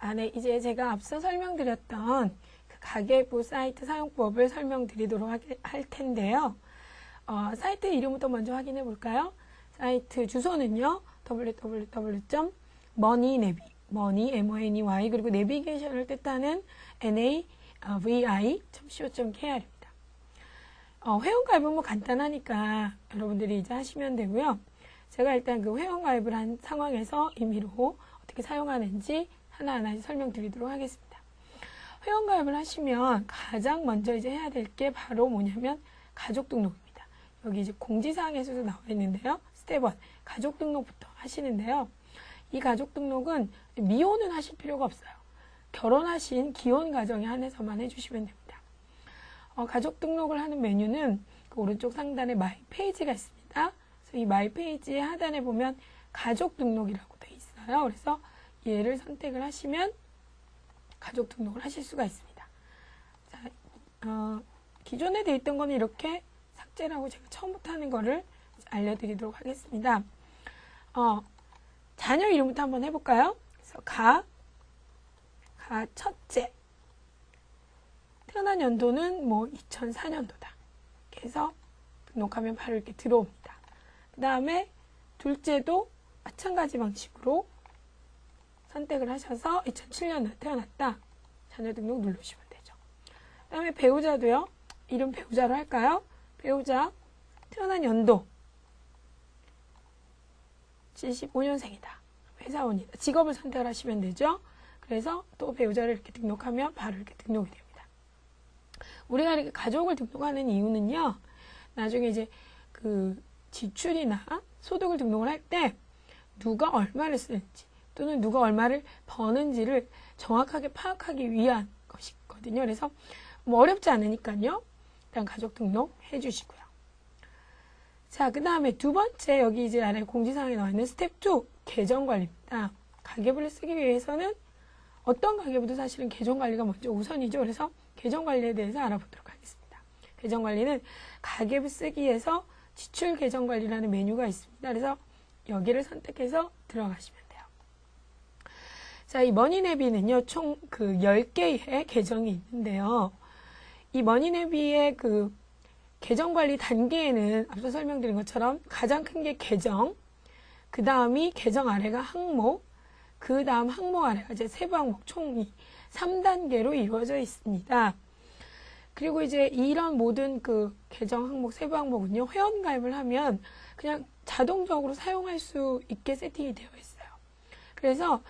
안에 이제 제가 앞서 설명드렸던 그 가계부 사이트 사용법을 설명드리도록 할 텐데요. 사이트 이름부터 먼저 확인해 볼까요? 사이트 주소는요. www.moneynavi, money, M-O-N-E-Y, 그리고 내비게이션을 뜻하는 navi.co.kr입니다. 회원가입은 뭐 간단하니까 여러분들이 이제 하시면 되고요. 제가 일단 그 회원가입을 한 상황에서 임의로 어떻게 사용하는지 하나하나 설명드리도록 하겠습니다. 회원가입을 하시면 가장 먼저 이제 해야 될 게 바로 뭐냐면 가족 등록입니다. 여기 이제 공지사항에서도 나와 있는데요. 스텝 1, 가족 등록부터 하시는데요. 이 가족 등록은 미혼은 하실 필요가 없어요. 결혼하신 기혼 가정에 한해서만 해주시면 됩니다. 가족 등록을 하는 메뉴는 그 오른쪽 상단에 마이 페이지가 있습니다. 그래서 이 마이 페이지의 하단에 보면 가족 등록이라고 되어 있어요. 그래서 얘를 선택을 하시면 가족 등록을 하실 수가 있습니다. 자, 기존에 되어 있던 거는 이렇게 삭제를 하고 제가 처음부터 하는 거를 알려드리도록 하겠습니다. 자녀 이름부터 한번 해볼까요? 그래서 첫째. 태어난 연도는 뭐 2004년도다. 이렇게 해서 등록하면 바로 이렇게 들어옵니다. 그 다음에 둘째도 마찬가지 방식으로 선택을 하셔서 2007년도에 태어났다. 자녀 등록 누르시면 되죠. 그 다음에 배우자도요. 이름 배우자로 할까요? 배우자 태어난 연도 75년생이다. 회사원이다. 직업을 선택을 하시면 되죠. 그래서 또 배우자를 이렇게 등록하면 바로 이렇게 등록이 됩니다. 우리가 이렇게 가족을 등록하는 이유는요. 나중에 이제 그 지출이나 소득을 등록을 할 때 누가 얼마를 쓰는지 또는 누가 얼마를 버는지를 정확하게 파악하기 위한 것이거든요. 그래서 뭐 어렵지 않으니까요. 일단 가족 등록 해주시고요. 자, 그 다음에 두 번째 여기 이제 아래 공지사항에 나와 있는 스텝 2 계정관리입니다. 가계부를 쓰기 위해서는 어떤 가계부도 사실은 계정관리가 먼저 우선이죠. 그래서 계정관리에 대해서 알아보도록 하겠습니다. 계정관리는 가계부 쓰기에서 지출 계정관리라는 메뉴가 있습니다. 그래서 여기를 선택해서 들어가시면 돼요. 자, 이 머니내비는요, 총 그 10개의 계정이 있는데요. 이 머니내비의 그 계정관리 단계에는 앞서 설명드린 것처럼 가장 큰 게 계정, 그 다음이 계정 아래가 항목, 그 다음 항목 아래가 이제 세부 항목 총 3단계로 이루어져 있습니다. 그리고 이제 이런 모든 그 계정 항목, 세부 항목은요, 회원가입을 하면 그냥 자동적으로 사용할 수 있게 세팅이 되어 있어요. 그래서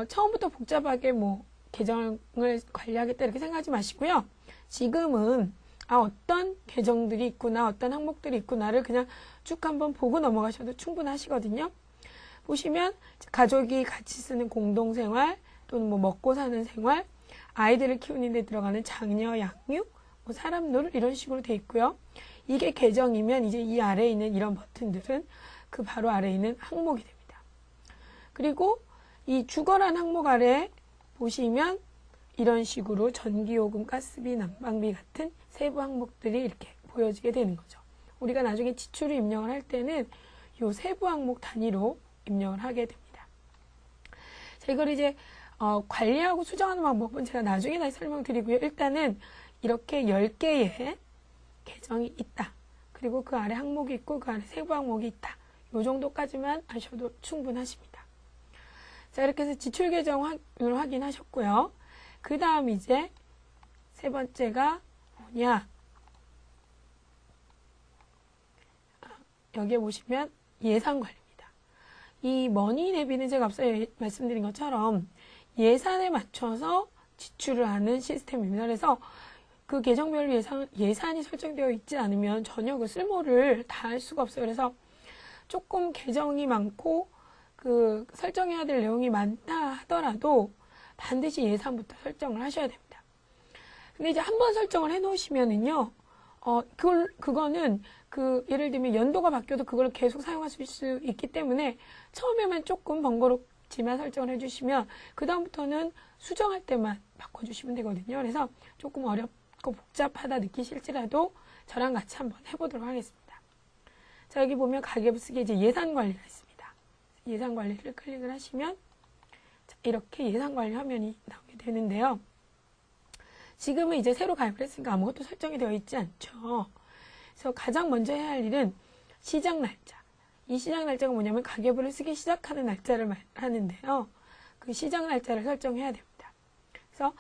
처음부터 복잡하게 뭐 계정을 관리하겠다 이렇게 생각하지 마시고요. 지금은 어떤 계정들이 있구나, 어떤 항목들이 있구나를 그냥 쭉 한번 보고 넘어가셔도 충분하시거든요. 보시면 가족이 같이 쓰는 공동생활 또는 뭐 먹고 사는 생활, 아이들을 키우는 데 들어가는 장려, 양육, 뭐 사람 노릇 이런 식으로 돼 있고요. 이게 계정이면 이제 이 아래에 있는 이런 버튼들은 그 바로 아래에 있는 항목이 됩니다. 그리고 이 주거란 항목 아래에 보시면 이런 식으로 전기요금, 가스비, 난방비 같은 세부 항목들이 이렇게 보여지게 되는 거죠. 우리가 나중에 지출을 입력을 할 때는 이 세부 항목 단위로 입력을 하게 됩니다. 자, 이걸 이제 관리하고 수정하는 방법은 제가 나중에 다시 설명드리고요. 일단은 이렇게 10개의 계정이 있다. 그리고 그 아래 항목이 있고 그 아래 세부 항목이 있다. 이 정도까지만 아셔도 충분하십니다. 자, 이렇게 해서 지출 계정을 확인하셨고요. 그 다음 이제 세 번째가 뭐냐? 여기에 보시면 예산 관리입니다. 이 머니내비는 제가 앞서 말씀드린 것처럼 예산에 맞춰서 지출을 하는 시스템입니다. 그래서 그 계정별로 예산이 설정되어 있지 않으면 전혀 그 쓸모를 다 할 수가 없어요. 그래서 조금 계정이 많고 그 설정해야 될 내용이 많다 하더라도 반드시 예산부터 설정을 하셔야 됩니다. 근데 이제 한번 설정을 해 놓으시면은요, 그거는 예를 들면 연도가 바뀌어도 그걸 계속 사용하실 수 있기 때문에 처음에만 조금 번거롭지만 설정을 해주시면 그다음부터는 수정할 때만 바꿔주시면 되거든요. 그래서 조금 어렵고 복잡하다 느끼실지라도 저랑 같이 한번 해보도록 하겠습니다. 자, 여기 보면 가계부 쓰기에 이제 예산 관리가 있습니다. 예산 관리를 클릭을 하시면 자, 이렇게 예산관리 화면이 나오게 되는데요. 지금은 이제 새로 가입을 했으니까 아무것도 설정이 되어 있지 않죠. 그래서 가장 먼저 해야 할 일은 시작 날짜. 이 시작 날짜가 뭐냐면 가계부를 쓰기 시작하는 날짜를 말하는데요. 그 시작 날짜를 설정해야 됩니다. 그래서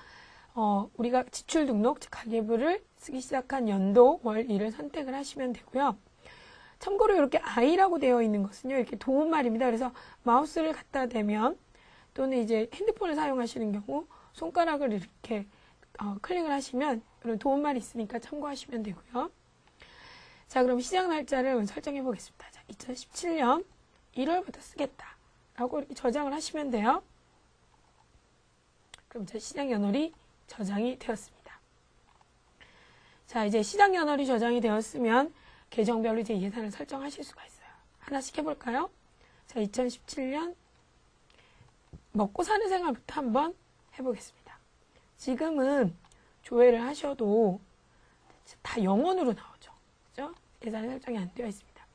우리가 지출 등록, 즉 가계부를 쓰기 시작한 연도, 월, 일을 선택을 하시면 되고요. 참고로 이렇게 I라고 되어 있는 것은요, 이렇게 도움말입니다. 그래서 마우스를 갖다 대면 또는 이제 핸드폰을 사용하시는 경우 손가락을 이렇게 클릭을 하시면 이런 도움말이 있으니까 참고하시면 되고요. 자, 그럼 시작 날짜를 설정해 보겠습니다. 자, 2017년 1월부터 쓰겠다 라고 이렇게 저장을 하시면 돼요. 그럼 제 시작 연월이 저장이 되었습니다. 자, 이제 시작 연월이 저장이 되었으면 계정별로 이제 예산을 설정하실 수가 있어요. 하나씩 해볼까요? 자, 2017년 먹고 사는 생활부터 한번 해보겠습니다. 지금은 조회를 하셔도 다 영원으로 나오죠. 그죠? 예산 설정이 안 되어 있습니다.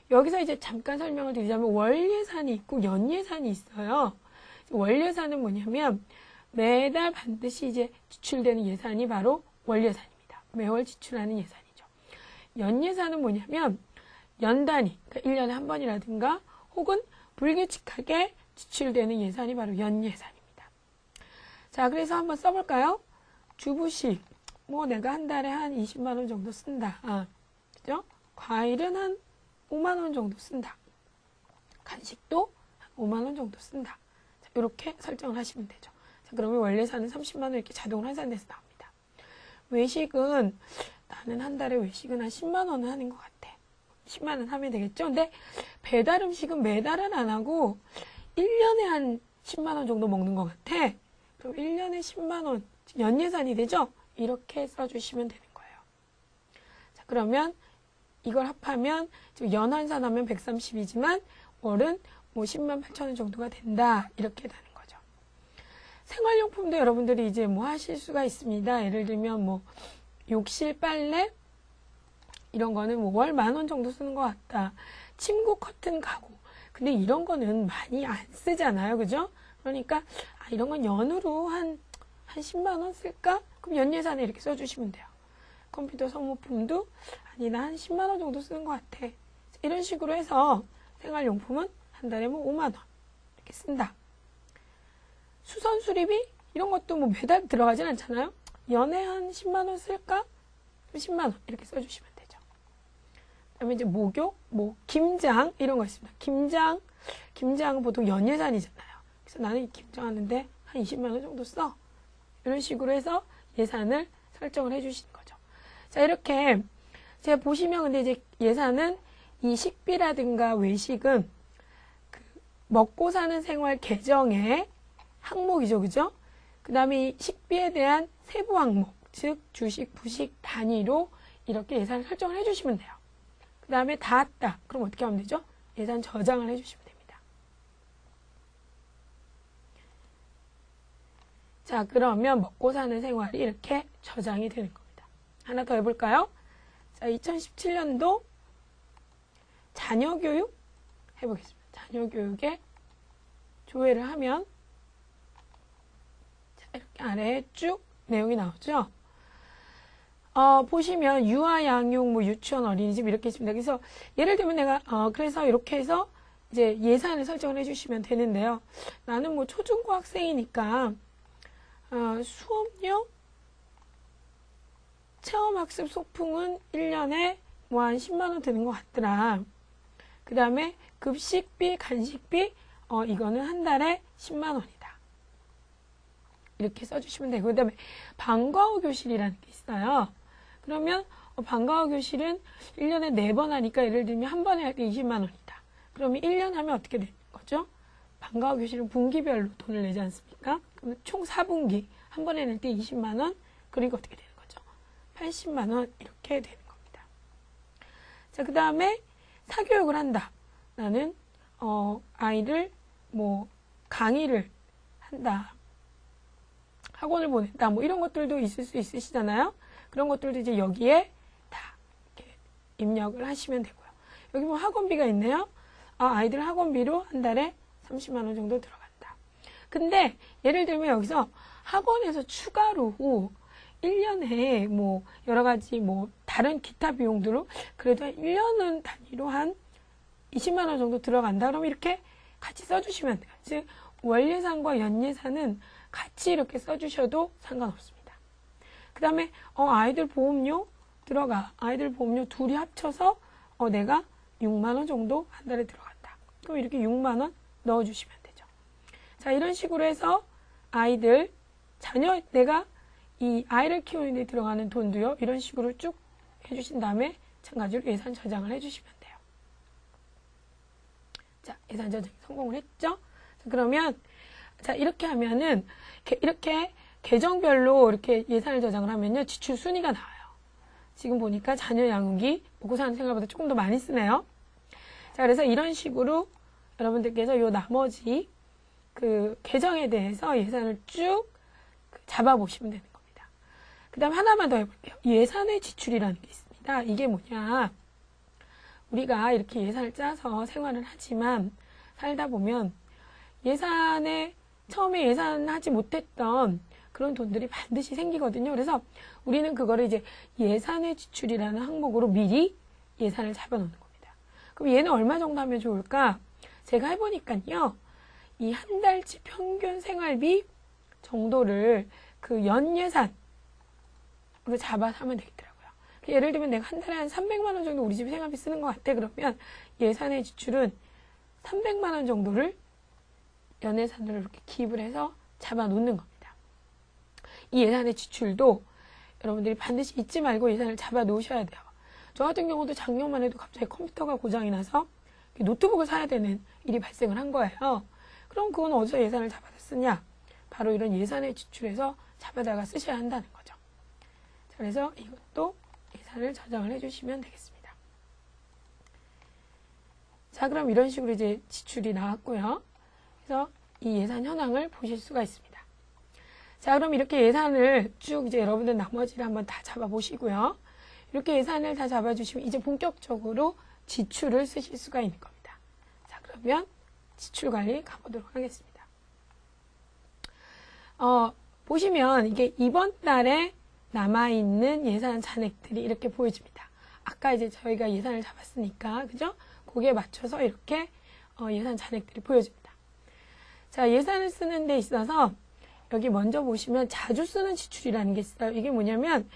여기서 이제 잠깐 설명을 드리자면 월 예산이 있고 연 예산이 있어요. 월 예산은 뭐냐면 매달 반드시 이제 지출되는 예산이 바로 월 예산입니다. 매월 지출하는 예산이죠. 연 예산은 뭐냐면 연 단위, 그러니까 1년에 한 번이라든가 혹은 불규칙하게 지출되는 예산이 바로 연 예산입니다. 자, 그래서 한번 써볼까요? 주부식, 뭐 내가 한 달에 한 20만 원 정도 쓴다. 그죠? 과일은 한 5만 원 정도 쓴다. 간식도 한 5만 원 정도 쓴다. 자, 이렇게 설정을 하시면 되죠. 자, 그러면 월 예산은 30만 원 이렇게 자동으로 환산돼서 나옵니다. 외식은 나는 한 달에 외식은 한 10만 원은 하는 것 같아. 10만 원 하면 되겠죠? 근데 배달 음식은 매달은 안 하고 1년에 한 10만 원 정도 먹는 것 같아. 그럼 1년에 10만 원, 연 예산이 되죠? 이렇게 써주시면 되는 거예요. 자, 그러면 이걸 합하면 지금 연 환산하면 130이지만 월은 뭐 10만 8천 원 정도가 된다. 이렇게 되는 거죠. 생활용품도 여러분들이 이제 뭐 하실 수가 있습니다. 예를 들면 뭐 욕실 빨래 이런 거는 뭐 월 10,000원 정도 쓰는 것 같다. 침구 커튼 가구. 근데 이런 거는 많이 안 쓰잖아요. 그죠? 그러니까 이런 건 연으로 한 10만 원 쓸까? 그럼 연 예산에 이렇게 써주시면 돼요. 컴퓨터 소모품도 아니 나 한 10만 원 정도 쓰는 것 같아. 이런 식으로 해서 생활용품은 한 달에 뭐 5만 원 이렇게 쓴다. 수선 수리비 이런 것도 뭐 매달 들어가진 않잖아요. 연에 한 10만 원 쓸까? 10만 원 이렇게 써주시면 되죠. 그다음에 이제 목욕, 뭐 김장 이런 거 있습니다. 김장은 보통 연 예산이잖아요. 그래서 나는 이 김장 하는데 한 20만 원 정도 써. 이런 식으로 해서 예산을 설정을 해주시는 거죠. 자, 이렇게 제가 보시면 근데 이제 예산은 이 식비라든가 외식은 그 먹고 사는 생활 계정의 항목이죠. 그죠? 그 다음에 이 식비에 대한 세부 항목, 즉 주식, 부식 단위로 이렇게 예산을 설정을 해주시면 돼요. 그 다음에 다 왔다. 그럼 어떻게 하면 되죠? 예산 저장을 해주시면 됩니다. 자, 그러면 먹고 사는 생활이 이렇게 저장이 되는 겁니다. 하나 더 해볼까요? 자, 2017년도 자녀교육 해보겠습니다. 자녀교육에 조회를 하면 자, 이렇게 아래에 쭉 내용이 나오죠. 보시면 유아 양육, 뭐 유치원, 어린이집 이렇게 있습니다. 그래서 예를 들면 내가 그래서 이렇게 해서 이제 예산을 설정을 해주시면 되는데요. 나는 뭐 초중고 학생이니까 수업료 체험학습 소풍은 1년에 뭐 한 10만 원 드는 것 같더라. 그 다음에 급식비, 간식비 이거는 한 달에 10만 원이다. 이렇게 써주시면 되고 그 다음에 방과후 교실이라는 게 있어요. 그러면 방과후 교실은 1년에 4번 하니까 예를 들면 한 번에 할 때 20만 원이다. 그러면 1년 하면 어떻게 되는 거죠? 방과후 교실은 분기별로 돈을 내지 않습니까? 그럼 총 4분기 한 번에 낼 때 20만 원 그리고 어떻게 되는 거죠? 80만 원 이렇게 되는 겁니다. 자, 그 다음에 사교육을 한다. 나는 아이를 뭐 강의를 한다. 학원을 보낸다. 뭐 이런 것들도 있을 수 있으시잖아요. 그런 것들도 이제 여기에 다 이렇게 입력을 하시면 되고요. 여기 뭐 학원비가 있네요. 아이들 학원비로 한 달에 30만 원 정도 들어간다. 근데 예를 들면 여기서 학원에서 추가로 1년에 뭐 여러 가지 뭐 다른 기타 비용들로 그래도 한 1년은 단위로 한 20만 원 정도 들어간다. 그럼 이렇게 같이 써주시면 돼요. 즉 월예산과 연예산은 같이 이렇게 써주셔도 상관없습니다. 그 다음에 아이들 보험료 들어가. 아이들 보험료 둘이 합쳐서 내가 6만 원 정도 한 달에 들어간다. 그럼 이렇게 6만 원 넣어주시면 되죠. 자, 이런 식으로 해서 아이들, 자녀, 내가 이 아이를 키우는 데 들어가는 돈도요. 이런 식으로 쭉 해주신 다음에 마찬가지로 예산 저장을 해주시면 돼요. 자, 예산 저장 성공을 했죠? 자, 그러면 자, 이렇게 하면은 이렇게 계정별로 이렇게 예산을 저장을 하면요. 지출 순위가 나와요. 지금 보니까 자녀 양육이 먹고 사는 생활보다 조금 더 많이 쓰네요. 자, 그래서 이런 식으로 여러분들께서 요 나머지 그 계정에 대해서 예산을 쭉 잡아보시면 되는 겁니다. 그 다음 하나만 더 해볼게요. 예산의 지출이라는 게 있습니다. 이게 뭐냐. 우리가 이렇게 예산을 짜서 생활을 하지만 살다 보면 예산에 처음에 예산하지 못했던 그런 돈들이 반드시 생기거든요. 그래서 우리는 그거를 이제 예산의 지출이라는 항목으로 미리 예산을 잡아놓는 겁니다. 그럼 얘는 얼마 정도 하면 좋을까? 제가 해보니까요. 이 한 달치 평균 생활비 정도를 그 연예산으로 잡아서 하면 되겠더라고요. 예를 들면 내가 한 달에 한 300만 원 정도 우리 집 생활비 쓰는 것 같아. 그러면 예산의 지출은 300만 원 정도를 연예산으로 이렇게 기입을 해서 잡아놓는 겁니다. 이 예산의 지출도 여러분들이 반드시 잊지 말고 예산을 잡아놓으셔야 돼요. 저 같은 경우도 작년만 해도 갑자기 컴퓨터가 고장이 나서 노트북을 사야 되는 일이 발생을 한 거예요. 그럼 그건 어디서 예산을 잡아서 쓰냐? 바로 이런 예산의 지출에서 잡아다가 쓰셔야 한다는 거죠. 자, 그래서 이것도 예산을 저장을 해주시면 되겠습니다. 자, 그럼 이런 식으로 이제 지출이 나왔고요. 그래서 이 예산 현황을 보실 수가 있습니다. 자, 그럼 이렇게 예산을 쭉 이제 여러분들 나머지를 한번 다 잡아보시고요. 이렇게 예산을 다 잡아주시면 이제 본격적으로 지출을 쓰실 수가 있는 겁니다. 자, 그러면 지출 관리 가보도록 하겠습니다. 보시면 이게 이번 달에 남아있는 예산 잔액들이 이렇게 보여집니다. 아까 이제 저희가 예산을 잡았으니까, 그죠? 거기에 맞춰서 이렇게 예산 잔액들이 보여집니다. 자, 예산을 쓰는 데 있어서 여기 먼저 보시면 자주 쓰는 지출이라는 게 있어요. 이게 뭐냐면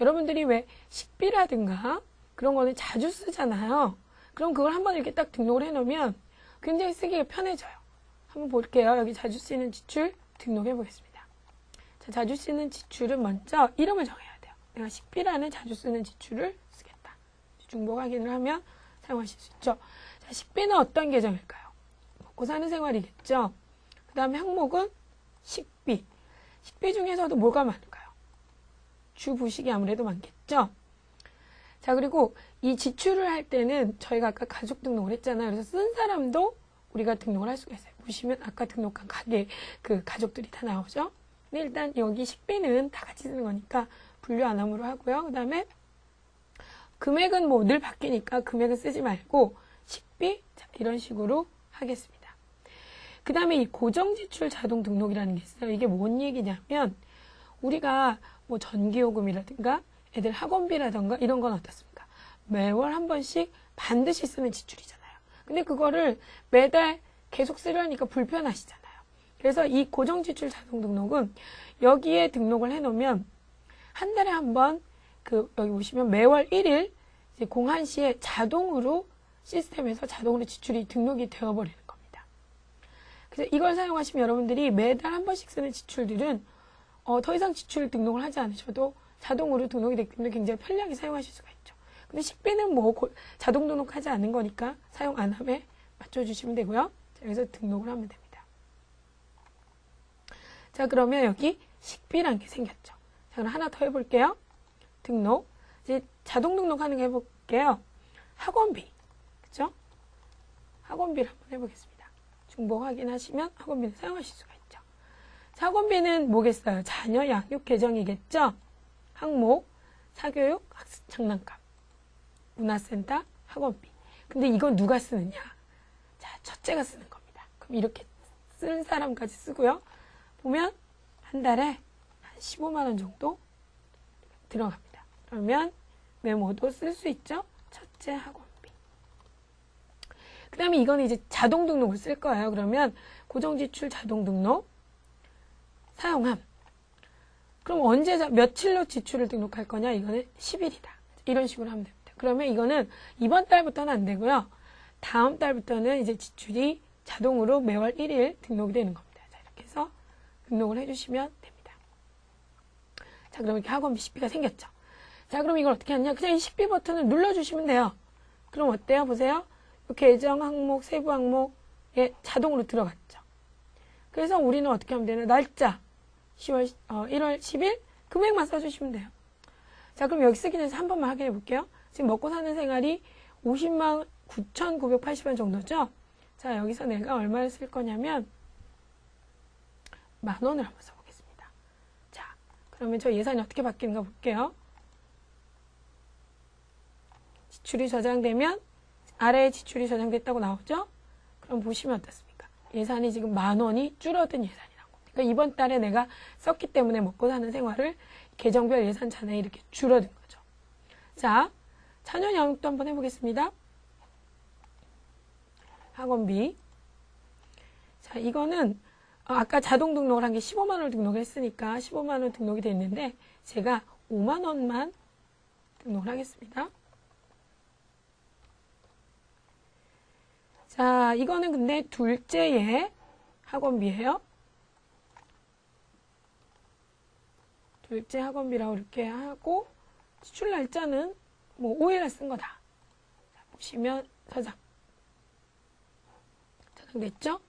여러분들이 왜 식비라든가 그런 거는 자주 쓰잖아요. 그럼 그걸 한번 이렇게 딱 등록을 해놓으면 굉장히 쓰기가 편해져요. 한번 볼게요. 여기 자주 쓰는 지출 등록해 보겠습니다. 자, 자주 쓰는 지출은 먼저 이름을 정해야 돼요. 내가 식비라는 자주 쓰는 지출을 쓰겠다. 중복 확인을 하면 사용하실 수 있죠. 자, 식비는 어떤 계정일까요? 먹고 사는 생활이겠죠. 그 다음에 항목은 식비. 식비 중에서도 뭐가 많을까요? 주부식이 아무래도 많겠죠. 자, 그리고 이 지출을 할 때는 저희가 아까 가족 등록을 했잖아요. 그래서 쓴 사람도 우리가 등록을 할 수가 있어요. 보시면 아까 등록한 가게 그 가족들이 다 나오죠. 근데 일단 여기 식비는 다 같이 쓰는 거니까 분류 안 함으로 하고요. 그 다음에 금액은 뭐 늘 바뀌니까 금액은 쓰지 말고 식비 자, 이런 식으로 하겠습니다. 그 다음에 이 고정지출 자동 등록이라는 게 있어요. 이게 뭔 얘기냐면 우리가 뭐 전기요금이라든가 애들 학원비라든가 이런 건 어떻습니까? 매월 한 번씩 반드시 쓰는 지출이잖아요. 근데 그거를 매달 계속 쓰려니까 불편하시잖아요. 그래서 이 고정지출 자동 등록은 여기에 등록을 해놓으면 한 달에 한 번 여기 보시면 매월 1일 이제 공한시에 자동으로 시스템에서 자동으로 지출이 등록이 되어버리는 겁니다. 그래서 이걸 사용하시면 여러분들이 매달 한 번씩 쓰는 지출들은 더 이상 지출 등록을 하지 않으셔도 자동으로 등록이 되기 때문에 굉장히 편리하게 사용하실 수가 있죠. 근데 식비는 뭐 자동 등록하지 않은 거니까 사용 안 함에 맞춰주시면 되고요. 자, 여기서 등록을 하면 됩니다. 자, 그러면 여기 식비라는 게 생겼죠. 자, 그럼 하나 더 해볼게요. 등록. 이제 자동 등록하는 거 해볼게요. 학원비. 그죠? 학원비를 한번 해보겠습니다. 중복 확인하시면 학원비를 사용하실 수가 있죠. 자, 학원비는 뭐겠어요? 자녀 양육 계정이겠죠? 항목, 사교육, 학습 장난감, 문화센터, 학원비. 근데 이건 누가 쓰느냐? 자, 첫째가 쓰는 겁니다. 그럼 이렇게 쓸 사람까지 쓰고요. 보면 한 달에 한 15만 원 정도 들어갑니다. 그러면 메모도 쓸 수 있죠. 첫째 학원비. 그 다음에 이거는 이제 자동 등록을 쓸 거예요. 그러면 고정지출 자동 등록 사용함. 그럼 언제 며칠로 지출을 등록할 거냐? 이거는 10일이다. 이런 식으로 하면 됩니다. 그러면 이거는 이번 달부터는 안 되고요. 다음 달부터는 이제 지출이 자동으로 매월 1일 등록이 되는 겁니다. 자, 이렇게 해서 등록을 해주시면 됩니다. 자, 그럼 이렇게 학원비 식비가 생겼죠. 자, 그럼 이걸 어떻게 하냐? 그냥 이 식비 버튼을 눌러주시면 돼요. 그럼 어때요? 보세요. 계정 항목, 세부 항목에 자동으로 들어갔죠. 그래서 우리는 어떻게 하면 되나? 날짜 1월 10일 금액만 써주시면 돼요. 자, 그럼 여기 쓰기 전에 한 번만 확인해 볼게요. 지금 먹고 사는 생활이 50만 9,980원 정도죠? 자, 여기서 내가 얼마를 쓸 거냐면 10,000원을 한번 써보겠습니다. 자, 그러면 저 예산이 어떻게 바뀌는가 볼게요. 지출이 저장되면 아래에 지출이 저장됐다고 나오죠? 그럼 보시면 어떻습니까? 예산이 지금 10,000원이 줄어든 예산이라고. 그러니까 이번 달에 내가 썼기 때문에 먹고 사는 생활을 계정별 예산 잔액이 이렇게 줄어든 거죠. 자, 자녀 양육도 한번 해보겠습니다. 학원비. 자, 이거는 아까 자동 등록을 한 게 15만 원을 등록했으니까 15만 원 등록이 됐는데 제가 5만 원만 등록을 하겠습니다. 자, 이거는 근데 둘째의 학원비예요. 둘째 학원비라고 이렇게 하고 지출 날짜는 뭐 5일날 쓴 거다. 자, 보시면 저장됐죠?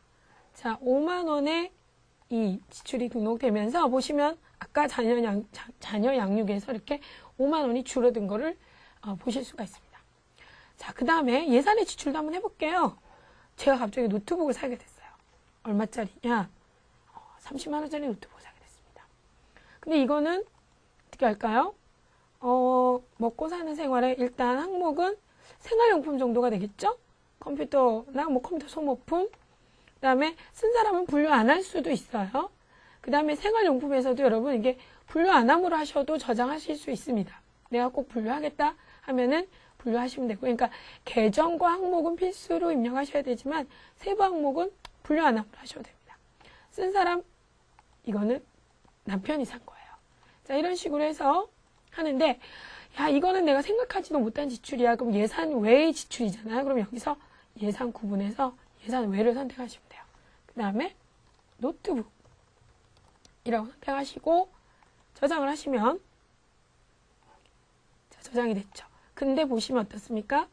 자, 5만 원의 이 지출이 등록되면서 보시면 아까 자녀 양육에서 이렇게 5만 원이 줄어든 거를 보실 수가 있습니다. 자, 그 다음에 예산의 지출도 한번 해볼게요. 제가 갑자기 노트북을 사게 됐어요. 얼마짜리냐? 30만 원짜리 노트북을 사게 됐습니다. 근데 이거는 어떻게 할까요? 먹고 사는 생활에 일단 항목은 생활용품 정도가 되겠죠? 컴퓨터나 뭐 컴퓨터 소모품. 그 다음에 쓴 사람은 분류 안 할 수도 있어요. 그 다음에 생활용품에서도 여러분 이게 분류 안 함으로 하셔도 저장하실 수 있습니다. 내가 꼭 분류하겠다 하면은 분류하시면 되고, 그러니까 계정과 항목은 필수로 입력하셔야 되지만 세부 항목은 분류 안 함으로 하셔도 됩니다. 쓴 사람 이거는 남편이 산 거예요. 자, 이런 식으로 해서 하는데, 야, 이거는 내가 생각하지도 못한 지출이야. 그럼 예산 외의 지출이잖아요. 그럼 여기서 예산 구분해서 예산 외를 선택하시면 돼요. 그 다음에 노트북이라고 선택하시고 저장을 하시면 자, 저장이 됐죠. 근데 보시면 어떻습니까?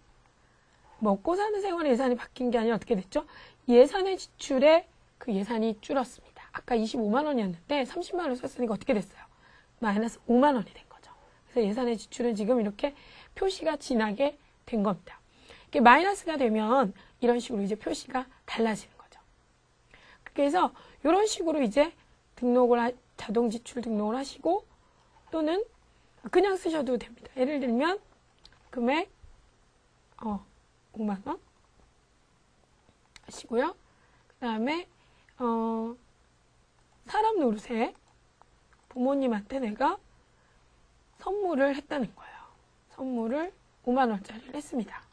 먹고 사는 생활 예산이 바뀐 게 아니라 어떻게 됐죠? 예산의 지출에 그 예산이 줄었습니다. 아까 25만 원이었는데 30만 원을 썼으니까 어떻게 됐어요? 마이너스 5만 원이 된 거죠. 그래서 예산의 지출은 지금 이렇게 표시가 진하게 된 겁니다. 이게 마이너스가 되면 이런 식으로 이제 표시가 달라지는 거죠. 그래서 이런 식으로 이제 자동 지출 등록을 하시고 또는 그냥 쓰셔도 됩니다. 예를 들면 금액 5만 원 하시고요. 그 다음에 사람 노릇에 부모님한테 내가 선물을 했다는 거예요. 선물을 5만 원짜리를 했습니다.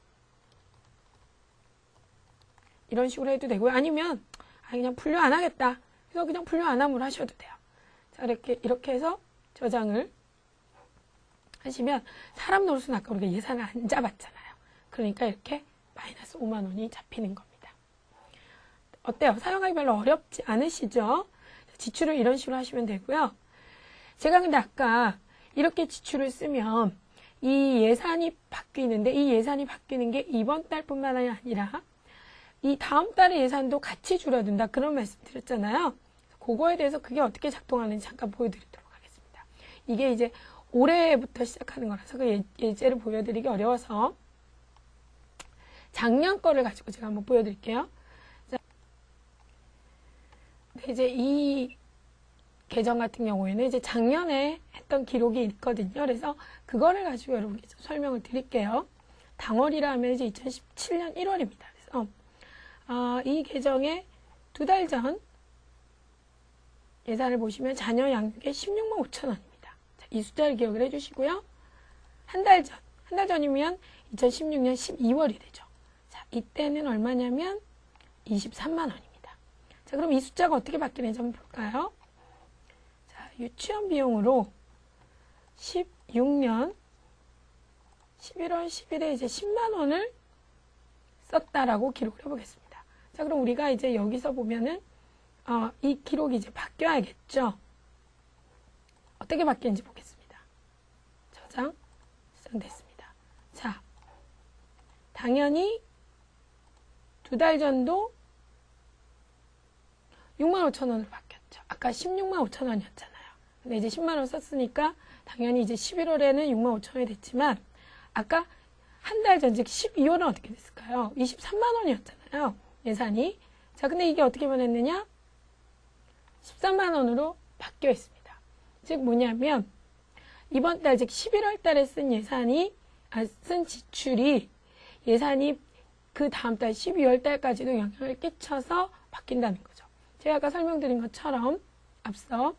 이런 식으로 해도 되고요. 아니면 그냥 분류 안 하겠다. 그래서 그냥 분류 안 함으로 하셔도 돼요. 자, 이렇게 해서 저장을 하시면 사람 노릇은 아까 우리가 예산을 안 잡았잖아요. 그러니까 이렇게 마이너스 5만 원이 잡히는 겁니다. 어때요? 사용하기 별로 어렵지 않으시죠? 지출을 이런 식으로 하시면 되고요. 제가 근데 아까 이렇게 지출을 쓰면 이 예산이 바뀌는데 이 예산이 바뀌는 게 이번 달뿐만 아니라 이 다음 달의 예산도 같이 줄어든다. 그런 말씀 드렸잖아요. 그거에 대해서 그게 어떻게 작동하는지 잠깐 보여드리도록 하겠습니다. 이게 이제 올해부터 시작하는 거라서 그 예제를 보여드리기 어려워서 작년 거를 가지고 제가 한번 보여드릴게요. 자, 이제 이 계정 같은 경우에는 이제 작년에 했던 기록이 있거든요. 그래서 그거를 가지고 여러분께 설명을 드릴게요. 당월이라 하면 이제 2017년 1월입니다. 그래서 이 계정에 2달 전 예산을 보시면 자녀 양육에 16만 5천 원입니다. 자, 이 숫자를 기억을 해주시고요. 한 달 전이면 2016년 12월이 되죠. 자, 이때는 얼마냐면 23만 원입니다. 자, 그럼 이 숫자가 어떻게 바뀌는지 한번 볼까요? 자, 유치원 비용으로 16년 11월 10일에 이제 10만 원을 썼다라고 기록을 해보겠습니다. 자, 그럼 우리가 이제 여기서 보면은 이 기록이 이제 바뀌어야겠죠. 어떻게 바뀌는지 보겠습니다. 저장 수정됐습니다. 자, 당연히 2달 전도 6만 5천 원으로 바뀌었죠. 아까 16만 5천 원이었잖아요. 근데 이제 10만 원 썼으니까 당연히 이제 11월에는 6만 5천 원이 됐지만 아까 한 달 전, 즉 12월은 어떻게 됐을까요? 23만 원이었잖아요. 예산이. 자, 근데 이게 어떻게 변했느냐? 13만 원으로 바뀌어 있습니다. 즉 뭐냐면 이번 달, 즉 11월 달에 쓴 쓴 지출이 예산이 그 다음 달 12월 달까지도 영향을 끼쳐서 바뀐다는 거죠. 제가 아까 설명드린 것처럼 앞서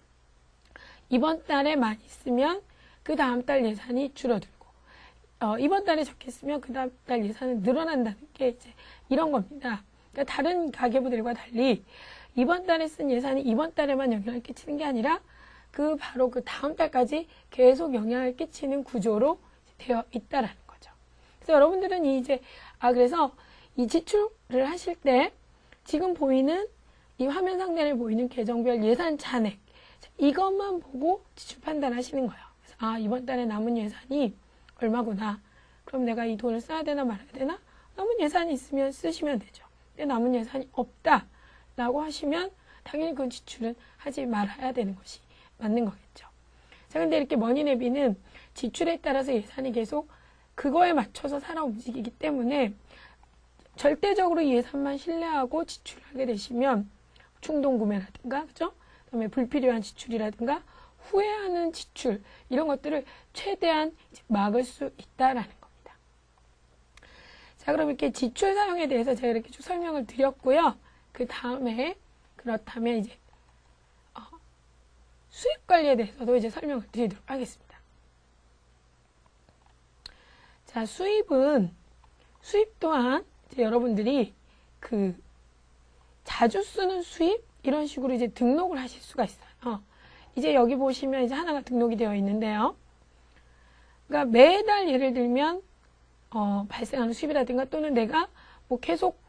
이번 달에 많이 쓰면 그 다음 달 예산이 줄어들고 이번 달에 적겠으면 그 다음 달 예산은 늘어난다는 게 이제 이런 겁니다. 그러니까 다른 가계부들과 달리 이번 달에 쓴 예산이 이번 달에만 영향을 끼치는 게 아니라 바로 그 다음 달까지 계속 영향을 끼치는 구조로 되어 있다라는 거죠. 그래서 여러분들은 그래서 이 지출을 하실 때 지금 보이는 이 화면 상단에 보이는 계정별 예산 잔액 이것만 보고 지출 판단하시는 거예요. 그래서 이번 달에 남은 예산이 얼마구나. 그럼 내가 이 돈을 써야 되나 말아야 되나? 남은 예산이 있으면 쓰시면 되죠. 근데 남은 예산이 없다 라고 하시면 당연히 그 지출은 하지 말아야 되는 것이 맞는 거겠죠. 자, 근데 이렇게 머니내비는 지출에 따라서 예산이 계속 그거에 맞춰서 살아 움직이기 때문에 절대적으로 예산만 신뢰하고 지출하게 되시면 충동구매라든가, 그죠? 그다음에 불필요한 지출이라든가 후회하는 지출 이런 것들을 최대한 막을 수 있다라는 겁니다. 자, 그럼 이렇게 지출 사용에 대해서 제가 이렇게 쭉 설명을 드렸고요. 그 다음에 그렇다면 이제 수입 관리에 대해서도 이제 설명을 드리도록 하겠습니다. 자, 수입 또한 이제 여러분들이 자주 쓰는 수입 이런 식으로 이제 등록을 하실 수가 있어요. 이제 여기 보시면 이제 하나가 등록이 되어 있는데요. 그러니까 매달 예를 들면 발생하는 수입이라든가 또는 내가 뭐 계속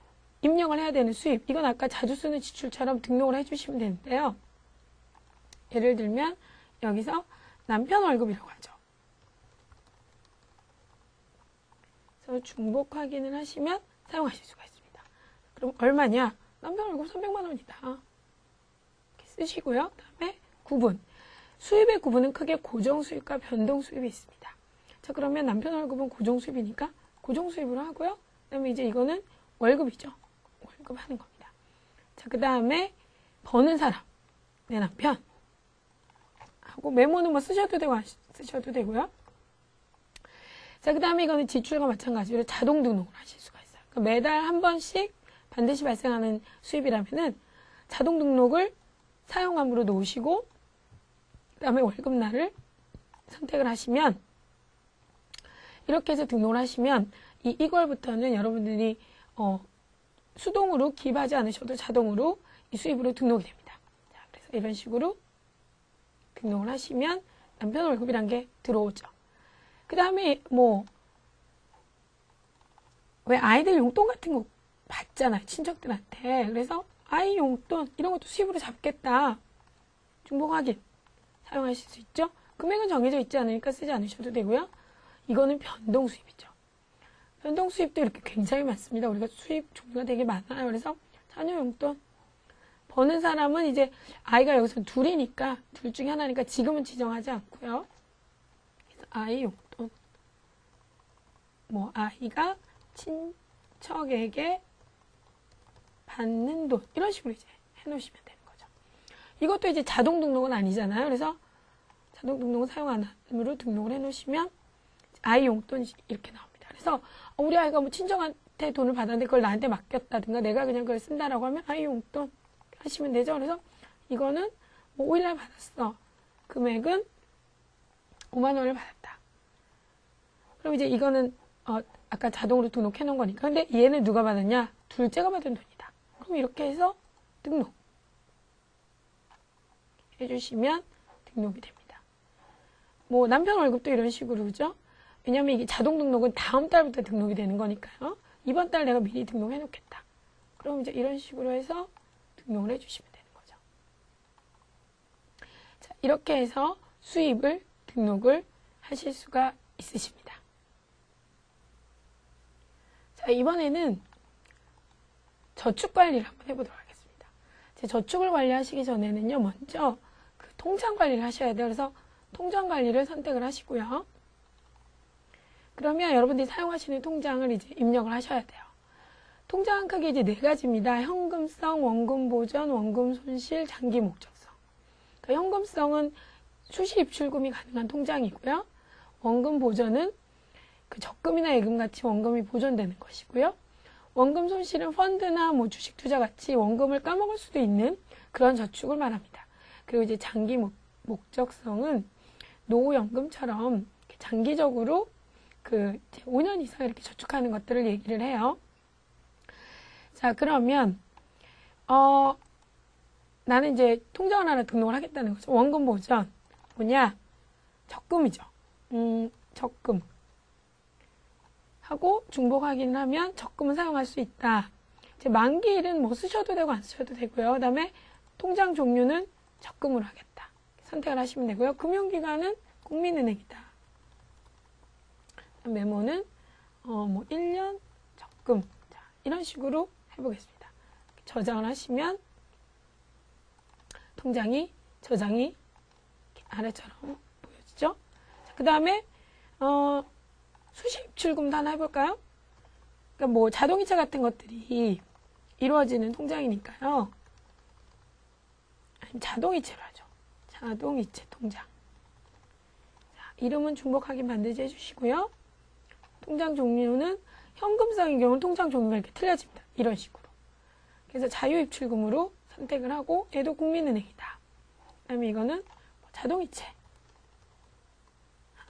입력을 해야 되는 수입 이건 아까 자주 쓰는 지출처럼 등록을 해주시면 되는데요. 예를 들면 여기서 남편 월급이라고 하죠. 그래서 중복 확인을 하시면 사용하실 수가 있습니다. 그럼 얼마냐? 남편 월급 300만 원이다. 이렇게 쓰시고요. 그 다음에 구분. 수입의 구분은 크게 고정수입과 변동수입이 있습니다. 자, 그러면 남편 월급은 고정수입이니까 고정수입으로 하고요. 그 다음에 이제 이거는 월급이죠. 월급 하는 겁니다. 자, 그 다음에 버는 사람. 내 남편. 하고 메모는 뭐 쓰셔도 되고 안 쓰셔도 되고요. 자, 그 다음에 이거는 지출과 마찬가지로 자동 등록을 하실 수가 있어요. 그러니까 매달 한 번씩 반드시 발생하는 수입이라면은 자동 등록을 사용함으로 놓으시고 그 다음에 월급날을 선택을 하시면 이렇게 해서 등록을 하시면 이 2월부터는 여러분들이 수동으로 기입하지 않으셔도 자동으로 이 수입으로 등록이 됩니다. 자, 그래서 이런 식으로 등록을 하시면 남편 월급이란 게 들어오죠. 그 다음에 왜 아이들 용돈 같은 거 받잖아요. 친척들한테. 그래서 아이 용돈 이런 것도 수입으로 잡겠다. 중복 확인 사용하실 수 있죠. 금액은 정해져 있지 않으니까 쓰지 않으셔도 되고요. 이거는 변동 수입이죠. 변동 수입도 이렇게 굉장히 많습니다. 우리가 수입 종류가 되게 많아요. 그래서 자녀 용돈 버는 사람은 이제 아이가 여기서 둘이니까 둘 중에 하나니까 지금은 지정하지 않고요. 그래서 아이 용돈 아이가 친척에게 받는 돈 이런 식으로 이제 해놓으시면 되는 거죠. 이것도 이제 자동 등록은 아니잖아요. 그래서 자동 등록은 사용 안 함으로 등록을 해놓으시면 아이 용돈이 이렇게 나옵니다. 그래서 우리 아이가 친정한테 돈을 받았는데 그걸 나한테 맡겼다든가 내가 그냥 그걸 쓴다라고 하면 아이 용돈 하시면 되죠. 그래서 이거는 5일 날 받았어. 금액은 5만 원을 받았다. 그럼 이제 이거는 아까 자동으로 등록해 놓은 거니까. 근데 얘는 누가 받았냐? 둘째가 받은 돈이다. 그럼 이렇게 해서 등록 해주시면 등록이 됩니다. 뭐 남편 월급도 이런 식으로, 그죠? 왜냐면 이게 자동 등록은 다음 달부터 등록이 되는 거니까요. 이번 달 내가 미리 등록해 놓겠다. 그럼 이제 이런 식으로 해서 등록을 해주시면 되는 거죠. 자, 이렇게 해서 수입을 등록을 하실 수가 있으십니다. 자, 이번에는 저축 관리를 한번 해보도록 하겠습니다. 저축을 관리하시기 전에는요, 먼저 그 통장 관리를 하셔야 돼요. 그래서 통장 관리를 선택을 하시고요. 그러면 여러분들이 사용하시는 통장을 이제 입력을 하셔야 돼요. 통장 크기 이제 4가지입니다. 현금성, 원금 보전, 원금 손실, 장기 목적성. 그러니까 현금성은 수시 입출금이 가능한 통장이고요. 원금 보전은 그 적금이나 예금 같이 원금이 보존되는 것이고요. 원금 손실은 펀드나 뭐 주식 투자 같이 원금을 까먹을 수도 있는 그런 저축을 말합니다. 그리고 이제 장기 목적성은 노후연금처럼 장기적으로 그 5년 이상 이렇게 저축하는 것들을 얘기를 해요. 자, 그러면 나는 이제 통장을 하나 등록을 하겠다는 거죠. 원금 보전 뭐냐? 적금이죠. 적금 하고 중복 확인을 하면 적금은 사용할 수 있다. 이제 만기일은 뭐 쓰셔도 되고 안 쓰셔도 되고요. 그 다음에 통장 종류는 적금으로 하겠다. 선택을 하시면 되고요. 금융기관은 국민은행이다. 메모는 뭐 1년 적금. 자, 이런 식으로 해보겠습니다. 저장을 하시면 통장이 저장이 아래처럼 보여지죠. 그 다음에 수시 입출금도 하나 해볼까요? 그러니까 뭐 자동이체 같은 것들이 이루어지는 통장이니까요. 아니면 자동이체로 하죠. 자동이체 통장. 자, 이름은 중복 확인 반드시 해주시고요. 통장 종류는 현금성인 경우는 통장 종류가 이렇게 틀려집니다. 이런 식으로. 그래서 자유입출금으로 선택을 하고 얘도 국민은행이다. 그 다음에 이거는 자동이체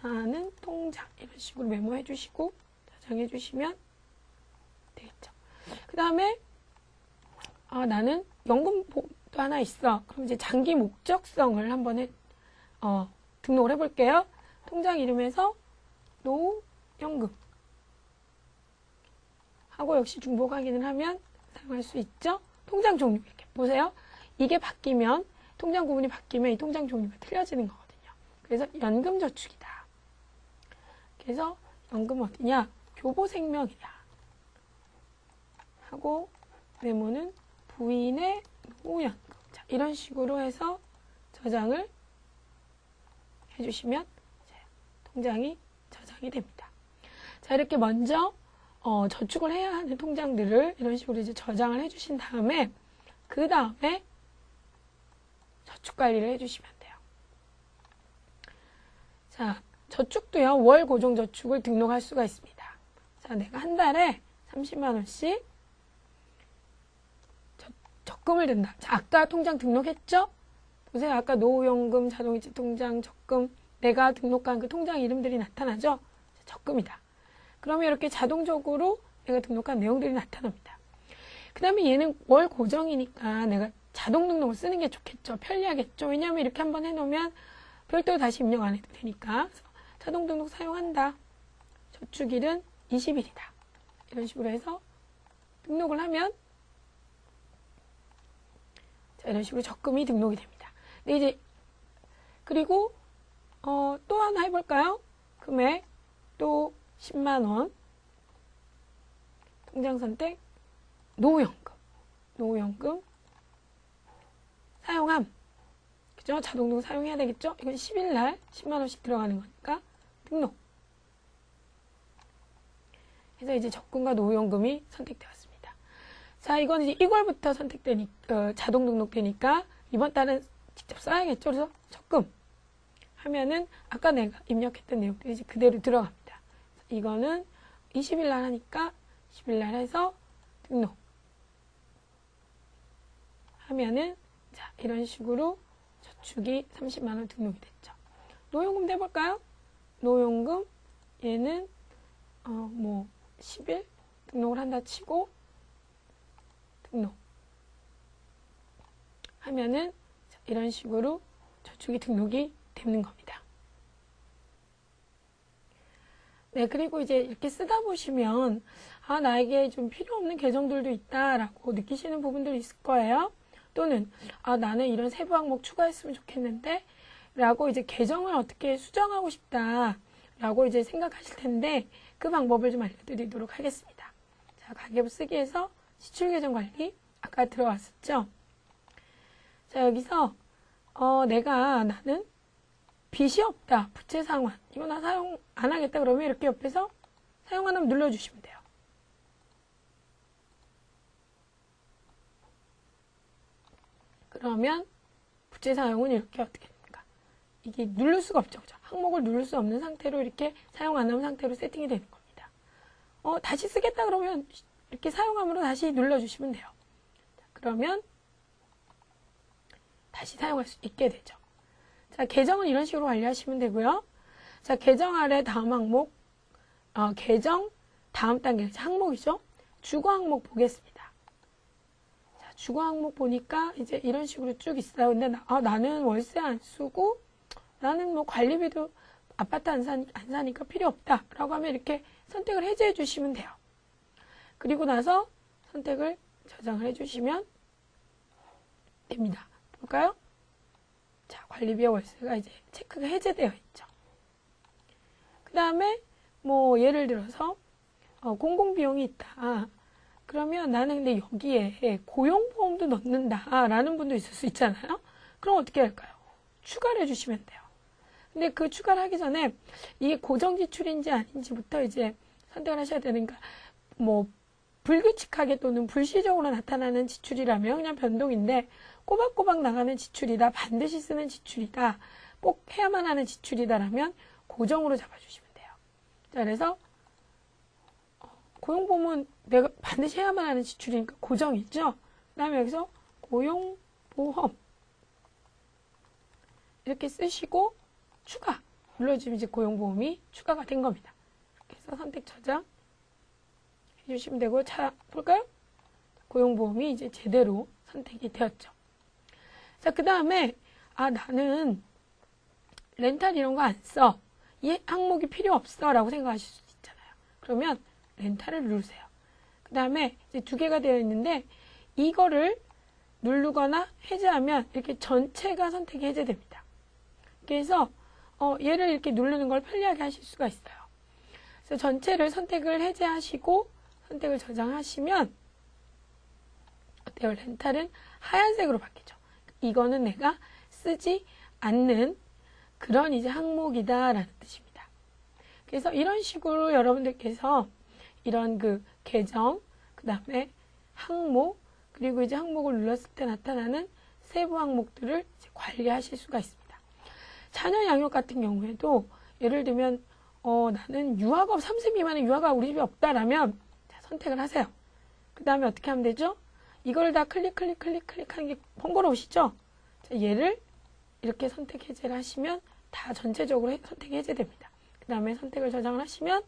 하는 통장 이런 식으로 메모해 주시고 저장해 주시면 되겠죠. 그 다음에 나는 연금도 하나 있어. 그럼 이제 장기 목적성을 한번 등록을 해볼게요. 통장 이름에서 노후연금 하고 역시 중복 확인을 하면 사용할 수 있죠. 통장 종류 이렇게 보세요. 이게 바뀌면 통장 구분이 바뀌면 이 통장 종류가 틀려지는 거거든요. 그래서 연금저축이다. 그래서 연금 어디냐? 교보생명이다. 하고 메모는 부인의 노후연금. 자, 이런 식으로 해서 저장을 해주시면 이제 통장이 저장이 됩니다. 자, 이렇게 먼저 저축을 해야 하는 통장들을 이런 식으로 이제 저장을 해주신 다음에 그 다음에 저축 관리를 해주시면 돼요. 자, 저축도요, 월 고정 저축을 등록할 수가 있습니다. 자, 내가 한 달에 30만 원씩 적금을 든다. 자, 아까 통장 등록했죠? 보세요. 아까 노후연금, 자동이체 통장, 적금, 내가 등록한 그 통장 이름들이 나타나죠? 적금이다. 그러면 이렇게 자동적으로 내가 등록한 내용들이 나타납니다. 그 다음에 얘는 월 고정이니까 내가 자동 등록을 쓰는 게 좋겠죠. 편리하겠죠. 왜냐하면 이렇게 한번 해놓으면 별도로 다시 입력 안 해도 되니까. 그래서 자동 등록 사용한다. 저축일은 20일이다. 이런 식으로 해서 등록을 하면 자, 이런 식으로 적금이 등록이 됩니다. 근데 이제 그리고 또 하나 해볼까요? 금액 또 10만 원 통장 선택 노후연금 사용함. 그죠? 자동등록 사용해야 되겠죠? 이건 10일 날 10만 원씩 들어가는 거니까 등록. 그래서 이제 적금과 노후연금이 선택되었습니다. 자, 이건 이제 이걸부터 선택되니까 자동 등록되니까 이번 달은 직접 써야겠죠? 그래서 적금 하면은 아까 내가 입력했던 내용들이 이제 그대로 들어갑니다. 이거는 20일 날 하니까 10일 날 해서 등록 하면은 자, 이런 식으로 저축이 30만 원 등록이 됐죠. 노용금도 해볼까요? 노용금 얘는 뭐 10일 등록을 한다 치고 등록 하면은 이런 식으로 저축이 등록이 되는 겁니다. 네, 그리고 이제 이렇게 쓰다 보시면 나에게 좀 필요 없는 계정들도 있다라고 느끼시는 부분들이 있을 거예요. 또는 나는 이런 세부 항목 추가했으면 좋겠는데 라고 이제 계정을 어떻게 수정하고 싶다 라고 이제 생각하실 텐데 그 방법을 좀 알려드리도록 하겠습니다. 자, 가계부 쓰기에서 지출계정 관리 아까 들어왔었죠. 자, 여기서 나는 빚이 없다. 부채 상환. 이거 나 사용 안 하겠다. 그러면 이렇게 옆에서 사용 안 하면 눌러주시면 돼요. 그러면 부채 사용은 이렇게 어떻게 됩니까? 이게 누를 수가 없죠. 그죠? 항목을 누를 수 없는 상태로 이렇게 사용 안 하는 상태로 세팅이 되는 겁니다. 다시 쓰겠다 그러면 이렇게 사용함으로 다시 눌러주시면 돼요. 자, 그러면 다시 사용할 수 있게 되죠. 자, 계정은 이런 식으로 관리하시면 되고요. 자, 계정 아래 다음 항목, 계정 다음 단계 항목이죠. 주거 항목 보겠습니다. 자, 주거 항목 보니까 이제 이런 식으로 쭉 있어요. 근데 나는 월세 안 쓰고 나는 뭐 관리비도 아파트 안 사니까 필요 없다 라고 하면 이렇게 선택을 해제해 주시면 돼요. 그리고 나서 선택을 저장을 해 주시면 됩니다. 볼까요? 자, 관리비와 월세가 이제 체크가 해제되어 있죠. 그 다음에 뭐 예를 들어서 공공비용이 있다. 그러면 나는 근데 여기에 고용보험도 넣는다 라는 분도 있을 수 있잖아요. 그럼 어떻게 할까요? 추가를 해주시면 돼요. 근데 그 추가를 하기 전에 이게 고정지출인지 아닌지부터 이제 선택을 하셔야 되니까 뭐 불규칙하게 또는 불시적으로 나타나는 지출이라면 그냥 변동인데 꼬박꼬박 나가는 지출이다, 반드시 쓰는 지출이다, 꼭 해야만 하는 지출이다라면 고정으로 잡아주시면 돼요. 자, 그래서 고용보험은 내가 반드시 해야만 하는 지출이니까 고정이죠. 그 다음에 여기서 고용보험 이렇게 쓰시고 추가 눌러주면 이제 고용보험이 추가가 된 겁니다. 이렇게 해서 선택 저장 해주시면 되고, 볼까요? 고용보험이 이제 제대로 선택이 되었죠. 자, 그 다음에 나는 렌탈 이런 거 안 써. 이 항목이 필요 없어 라고 생각하실 수 있잖아요. 그러면 렌탈을 누르세요. 그 다음에 이제 두 개가 되어 있는데 이거를 누르거나 해제하면 이렇게 전체가 선택이 해제됩니다. 그래서 얘를 이렇게 누르는 걸 편리하게 하실 수가 있어요. 그래서 전체를 선택을 해제하시고 선택을 저장하시면 어때요? 렌탈은 하얀색으로 바뀌죠. 이거는 내가 쓰지 않는 그런 이제 항목이다라는 뜻입니다. 그래서 이런 식으로 여러분들께서 이런 그 계정, 그 다음에 항목, 그리고 이제 항목을 눌렀을 때 나타나는 세부 항목들을 이제 관리하실 수가 있습니다. 자녀 양육 같은 경우에도 예를 들면 나는 유아가 3세 미만의 유아가 우리 집에 없다라면 자, 선택을 하세요. 그 다음에 어떻게 하면 되죠? 이걸 다 클릭하는 게 번거로우시죠? 자, 얘를 이렇게 선택 해제를 하시면 다 전체적으로 선택 해제됩니다. 그 다음에 선택을 저장을 하시면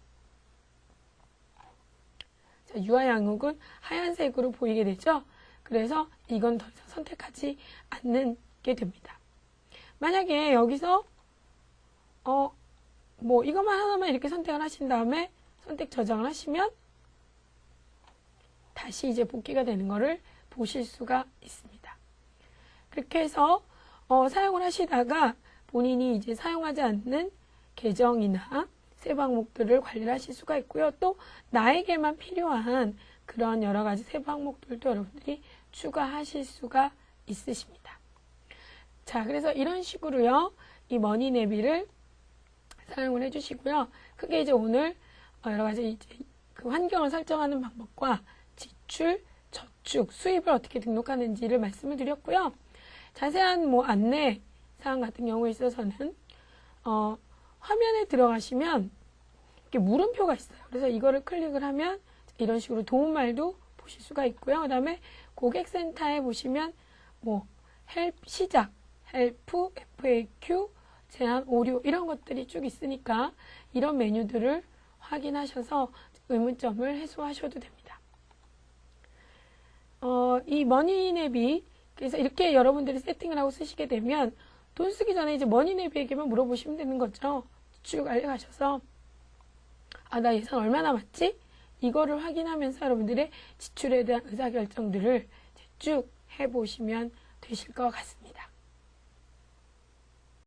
자, 유아 양육은 하얀색으로 보이게 되죠? 그래서 이건 더 이상 선택하지 않는 게 됩니다. 만약에 여기서 뭐 이것만 하나만 이렇게 선택을 하신 다음에 선택 저장을 하시면 다시 이제 복귀가 되는 거를 보실 수가 있습니다. 그렇게 해서 사용을 하시다가 본인이 이제 사용하지 않는 계정이나 세부 항목들을 관리를 하실 수가 있고요. 또 나에게만 필요한 그런 여러 가지 세부 항목들도 여러분들이 추가하실 수가 있으십니다. 자, 그래서 이런 식으로요, 이 머니내비를 사용을 해주시고요. 크게 이제 오늘 여러 가지 이제 그 환경을 설정하는 방법과 지출, 저축, 수입을 어떻게 등록하는지를 말씀을 드렸고요. 자세한 뭐 안내 사항 같은 경우에 있어서는 화면에 들어가시면 이렇게 물음표가 있어요. 그래서 이거를 클릭을 하면 이런 식으로 도움말도 보실 수가 있고요. 그 다음에 고객센터에 보시면 뭐 헬프 시작, 헬프, FAQ, 제안, 오류 이런 것들이 쭉 있으니까 이런 메뉴들을 확인하셔서 의문점을 해소하셔도 됩니다. 이 머니내비 그래서 이렇게 여러분들이 세팅을 하고 쓰시게 되면 돈 쓰기 전에 이제 머니내비에게만 물어보시면 되는 거죠. 쭉 알려가셔서 나 예산 얼마 남았지? 이거를 확인하면서 여러분들의 지출에 대한 의사결정들을 쭉 해보시면 되실 것 같습니다.